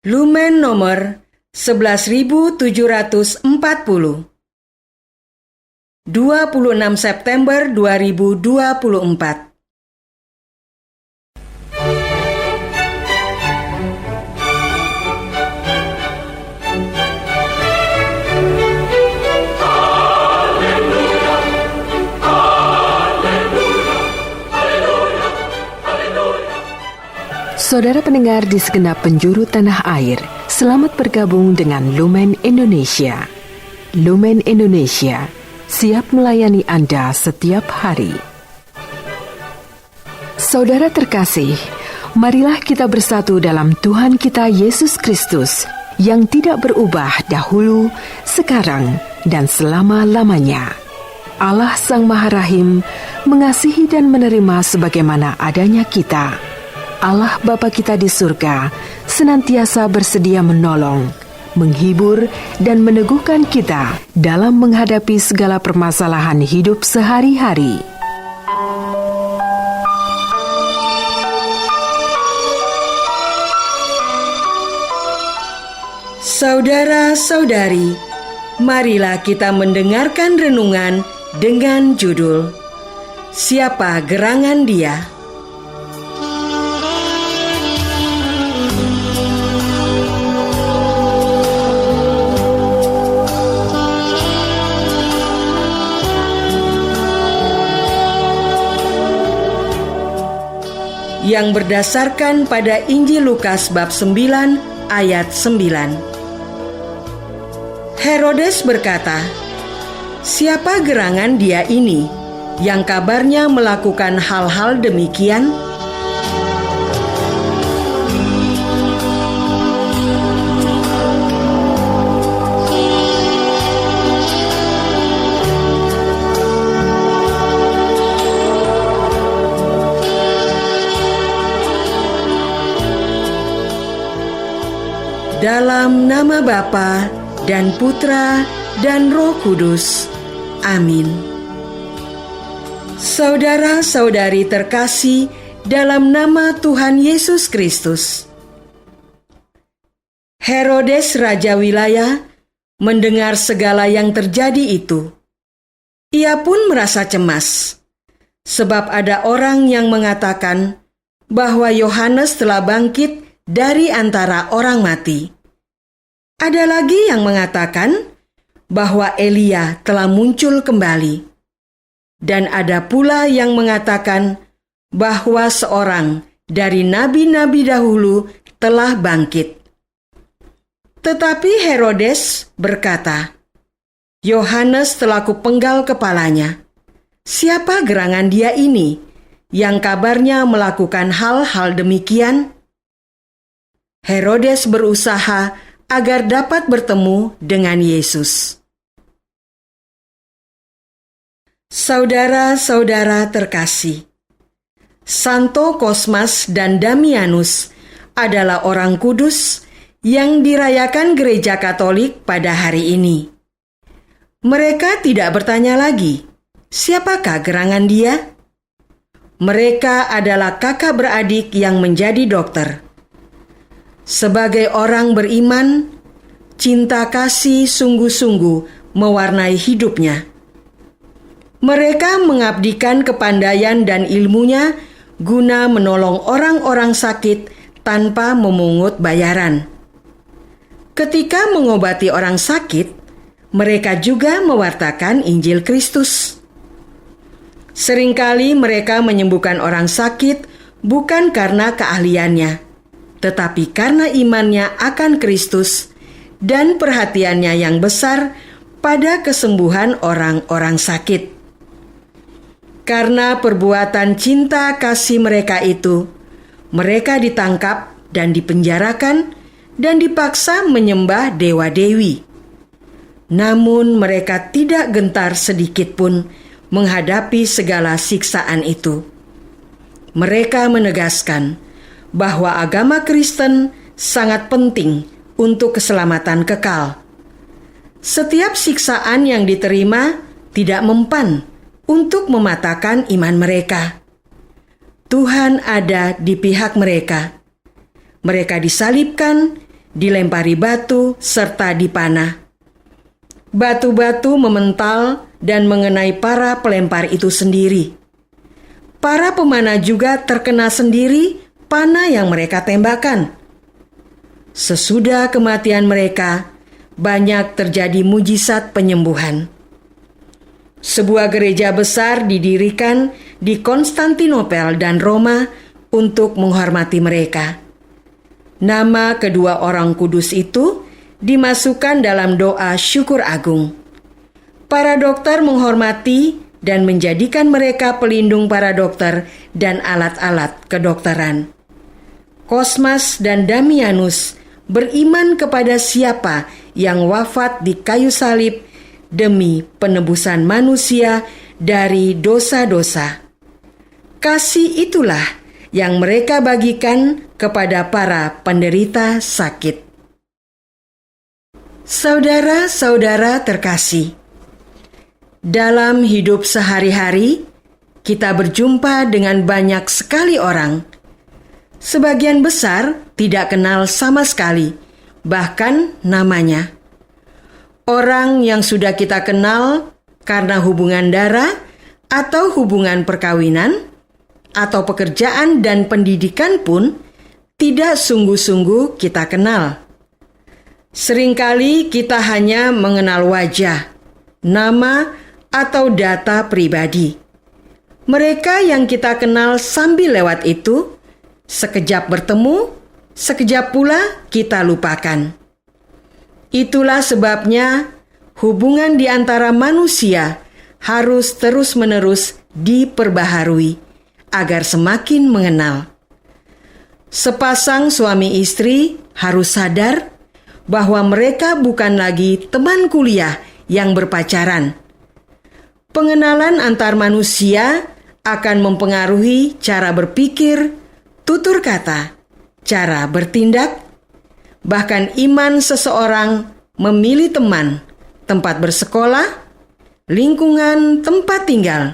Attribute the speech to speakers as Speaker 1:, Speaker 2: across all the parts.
Speaker 1: Lumen nomor 11740. 26 September 2024.
Speaker 2: Saudara pendengar di segenap penjuru tanah air, selamat bergabung dengan Lumen Indonesia. Lumen Indonesia siap melayani Anda setiap hari. Saudara terkasih, marilah kita bersatu dalam Tuhan kita Yesus Kristus yang tidak berubah dahulu, sekarang, dan selama-lamanya. Allah Sang Maha Rahim mengasihi dan menerima sebagaimana adanya kita. Allah Bapa kita di surga senantiasa bersedia menolong, menghibur, dan meneguhkan kita dalam menghadapi segala permasalahan hidup sehari-hari.
Speaker 1: Saudara-saudari, marilah kita mendengarkan renungan dengan judul Siapa Gerangan Dia? Yang berdasarkan pada Injil Lukas bab 9 ayat 9. Herodes berkata, "Siapa gerangan dia ini yang kabarnya melakukan hal-hal demikian?" Dalam nama Bapa dan Putra dan Roh Kudus. Amin. Saudara-saudari terkasih dalam nama Tuhan Yesus Kristus. Herodes Raja Wilayah mendengar segala yang terjadi itu. Ia pun merasa cemas, sebab ada orang yang mengatakan bahwa Yohanes telah bangkit dari antara orang mati. Ada lagi yang mengatakan bahwa Elia telah muncul kembali. Dan ada pula yang mengatakan bahwa seorang dari nabi-nabi dahulu telah bangkit. Tetapi Herodes berkata, "Yohanes telah kupenggal kepalanya. Siapa gerangan dia ini yang kabarnya melakukan hal-hal demikian?" Herodes berusaha agar dapat bertemu dengan Yesus. Saudara-saudara terkasih, Santo Kosmas dan Damianus adalah orang kudus yang dirayakan Gereja Katolik pada hari ini. Mereka tidak bertanya lagi, siapakah gerangan dia? Mereka adalah kakak beradik yang menjadi dokter. Sebagai orang beriman, cinta kasih sungguh-sungguh mewarnai hidupnya. Mereka mengabdikan kepandaian dan ilmunya guna menolong orang-orang sakit tanpa memungut bayaran. Ketika mengobati orang sakit, mereka juga mewartakan Injil Kristus. Seringkali mereka menyembuhkan orang sakit bukan karena keahliannya, tetapi karena imannya akan Kristus dan perhatiannya yang besar pada kesembuhan orang-orang sakit. Karena perbuatan cinta kasih mereka itu, mereka ditangkap dan dipenjarakan dan dipaksa menyembah dewa-dewi. Namun mereka tidak gentar sedikit pun menghadapi segala siksaan itu. Mereka menegaskan bahwa agama Kristen sangat penting untuk keselamatan kekal. Setiap siksaan yang diterima tidak mempan untuk mematahkan iman mereka. Tuhan ada di pihak mereka. Mereka disalibkan, dilempari batu, serta dipanah. Batu-batu memental dan mengenai para pelempar itu sendiri. Para pemanah juga terkena sendiri panah yang mereka tembakkan. Sesudah kematian mereka, banyak terjadi mujizat penyembuhan. Sebuah gereja besar didirikan di Konstantinopel dan Roma untuk menghormati mereka. Nama kedua orang kudus itu dimasukkan dalam doa syukur agung. Para dokter menghormati dan menjadikan mereka pelindung para dokter dan alat-alat kedokteran. Kosmas dan Damianus beriman kepada siapa yang wafat di kayu salib demi penebusan manusia dari dosa-dosa. Kasih itulah yang mereka bagikan kepada para penderita sakit. Saudara-saudara terkasih, dalam hidup sehari-hari kita berjumpa dengan banyak sekali orang. Sebagian besar tidak kenal sama sekali, bahkan namanya. Orang yang sudah kita kenal karena hubungan darah atau hubungan perkawinan atau pekerjaan dan pendidikan pun tidak sungguh-sungguh kita kenal. Seringkali kita hanya mengenal wajah, nama, atau data pribadi. Mereka yang kita kenal sambil lewat itu, sekejap bertemu, sekejap pula kita lupakan. Itulah sebabnya hubungan di antara manusia harus terus-menerus diperbaharui agar semakin mengenal. Sepasang suami istri harus sadar bahwa mereka bukan lagi teman kuliah yang berpacaran. Pengenalan antar manusia akan mempengaruhi cara berpikir, tutur kata, cara bertindak, bahkan iman seseorang memilih teman, tempat bersekolah, lingkungan tempat tinggal,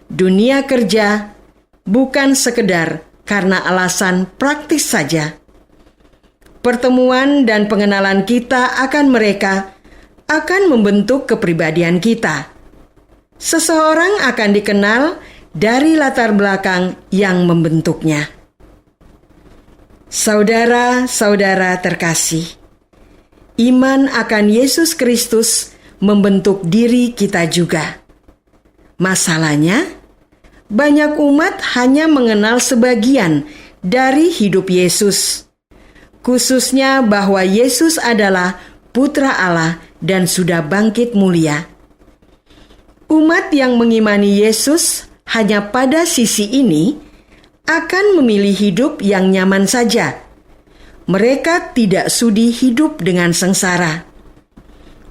Speaker 1: dunia kerja, bukan sekedar karena alasan praktis saja. Pertemuan dan pengenalan kita akan mereka akan membentuk kepribadian kita. Seseorang akan dikenal dari latar belakang yang membentuknya. Saudara-saudara terkasih, iman akan Yesus Kristus membentuk diri kita juga. Masalahnya, banyak umat hanya mengenal sebagian dari hidup Yesus, khususnya bahwa Yesus adalah Putra Allah dan sudah bangkit mulia. Umat yang mengimani Yesus hanya pada sisi ini akan memilih hidup yang nyaman saja. Mereka tidak sudi hidup dengan sengsara.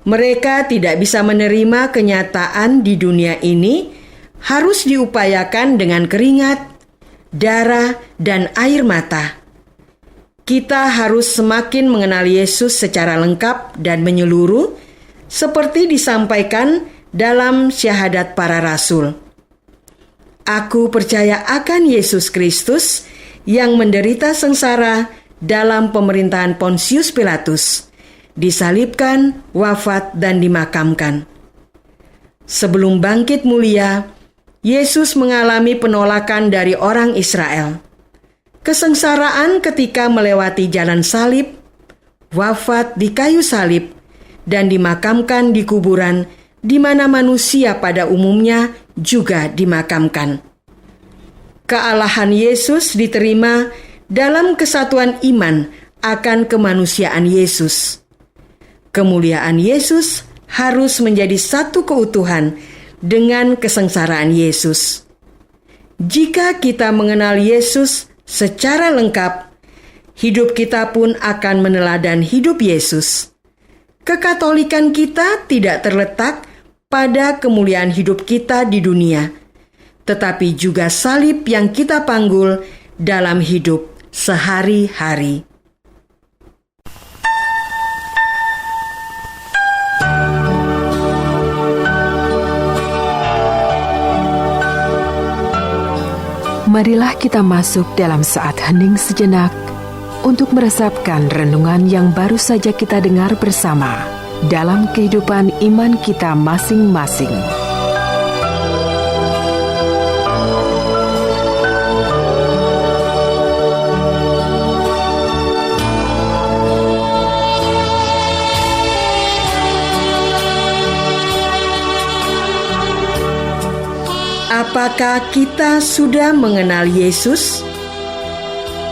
Speaker 1: Mereka tidak bisa menerima kenyataan di dunia ini harus diupayakan dengan keringat, darah, dan air mata. Kita harus semakin mengenal Yesus secara lengkap dan menyeluruh, seperti disampaikan dalam syahadat para rasul. Aku percaya akan Yesus Kristus yang menderita sengsara dalam pemerintahan Pontius Pilatus, disalibkan, wafat, dan dimakamkan. Sebelum bangkit mulia, Yesus mengalami penolakan dari orang Israel. Kesengsaraan ketika melewati jalan salib, wafat di kayu salib, dan dimakamkan di kuburan di mana manusia pada umumnya juga dimakamkan. Kealahan Yesus diterima dalam kesatuan iman akan kemanusiaan Yesus. Kemuliaan Yesus harus menjadi satu keutuhan dengan kesengsaraan Yesus. Jika kita mengenal Yesus secara lengkap, hidup kita pun akan meneladan hidup Yesus. Kekatolikan kita tidak terletak pada kemuliaan hidup kita di dunia, tetapi juga salib yang kita panggul dalam hidup sehari-hari.
Speaker 2: Marilah kita masuk dalam saat hening sejenak untuk meresapkan renungan yang baru saja kita dengar bersama dalam kehidupan iman kita masing-masing.
Speaker 1: Apakah kita sudah mengenal Yesus?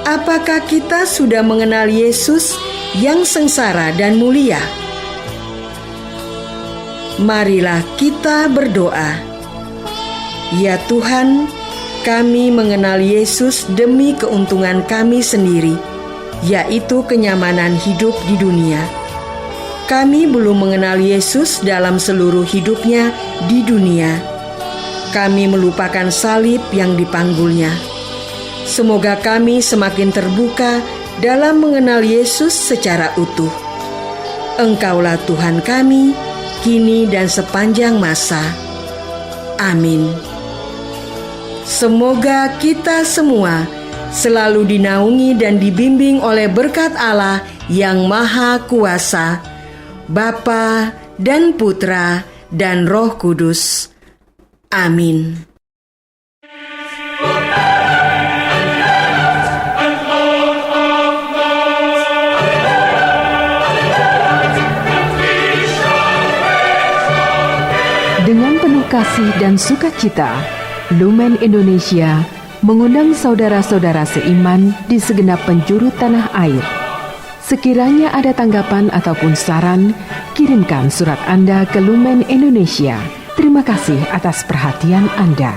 Speaker 1: Apakah kita sudah mengenal Yesus yang sengsara dan mulia? Marilah kita berdoa. Ya Tuhan, kami mengenal Yesus demi keuntungan kami sendiri, yaitu kenyamanan hidup di dunia. Kami belum mengenal Yesus dalam seluruh hidupnya di dunia. Kami melupakan salib yang dipanggulnya. Semoga kami semakin terbuka dalam mengenal Yesus secara utuh. Engkaulah Tuhan kami, kini dan sepanjang masa. Amin. Semoga kita semua selalu dinaungi dan dibimbing oleh berkat Allah yang Maha Kuasa, Bapa dan Putra dan Roh Kudus. Amin.
Speaker 2: Dengan penuh kasih dan sukacita, Lumen Indonesia mengundang saudara-saudara seiman di segenap penjuru tanah air. Sekiranya ada tanggapan ataupun saran, kirimkan surat Anda ke Lumen Indonesia. Terima kasih atas perhatian Anda.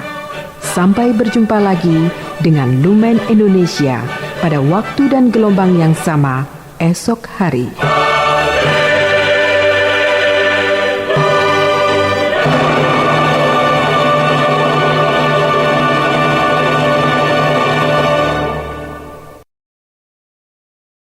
Speaker 2: Sampai berjumpa lagi dengan Lumen Indonesia pada waktu dan gelombang yang sama esok hari.